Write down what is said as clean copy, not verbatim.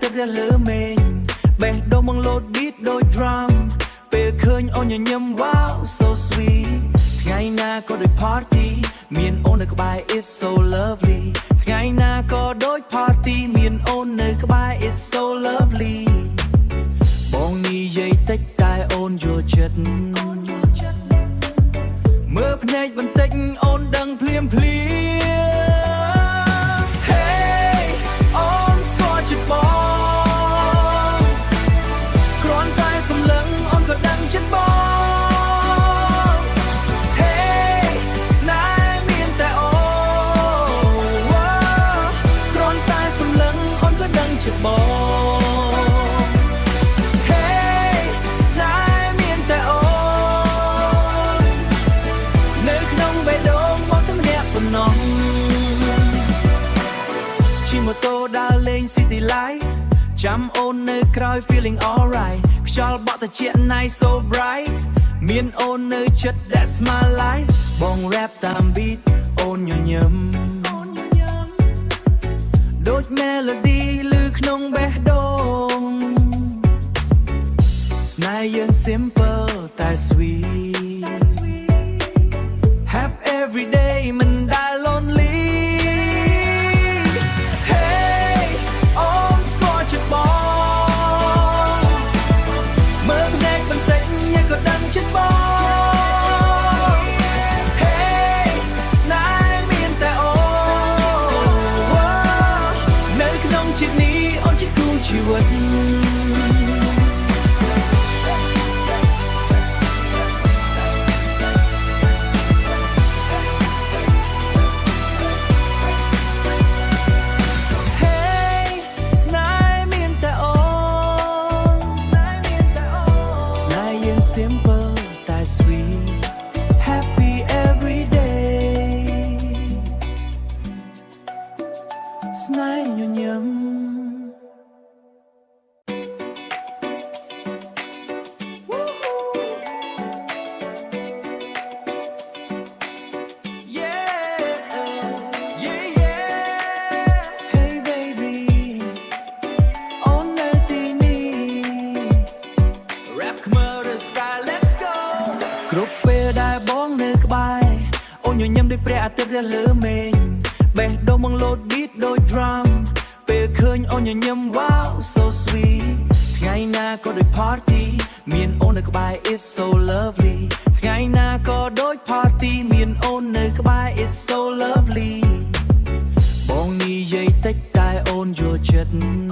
ទិត្យរះលើមេឃបេះដូងមកលោត beat ដូច drum ពេលឃើញអូនញញឹម wow so sweet ថ្ងៃណាក៏ដូច party មានអូននៅក្បែរ it's so lovely ថ្ងៃណាក៏ដូច party មានអូននៅក្បែរ it's so lovely បងនិយាយតិចតែអូនយល់ចិត្តមើលភ្នែកបន្តិចអូនដឹងភ្លាមភ្លាម Hey អូនស្គាល់ចិត្តបងគ្រាន់តែសម្លឹងអូនក៏ដឹងចិត្តបង Hey ស្នេហ៍មានតែអូនគ្រាន់តែសម្លឹងអូនក៏ដឹងចិត្តបង ម៉ូតូដើរលេង City Light ចាំអូននៅក្រោយ feeling alright ខ្យល់បក់ត្រជាក់ nice so bright មានអូននៅចិត្ត that's my life បង rap តាម beat អូនញញឹមដូច melody ឮក្នុងបេះដូងស្នេហ៍យើង simple តែ sweet happy every day មិនដែល lonelyชีวิต Hey ស្នេហ៍មានតែអូនស្នេហ៍យើង simple តែ sweet happy every day ស្នេហ៍ញញឹមគ្រប់ពេលដែលបងនៅក្បែរអូនញញឹមដូចព្រះអាទិត្យរះលើមេឃបេះដូងមកលោត beat ដូច drum ពេលឃើញអូនញញឹម wow so sweet ថ្ងៃណាក៏ដូច party មានអូននៅក្បែរ it's so lovely ថ្ងៃណាក៏ដូច party មានអូននៅក្បែរ it's so lovely បងនិយាយតិចតែអូនយល់ចិត្ត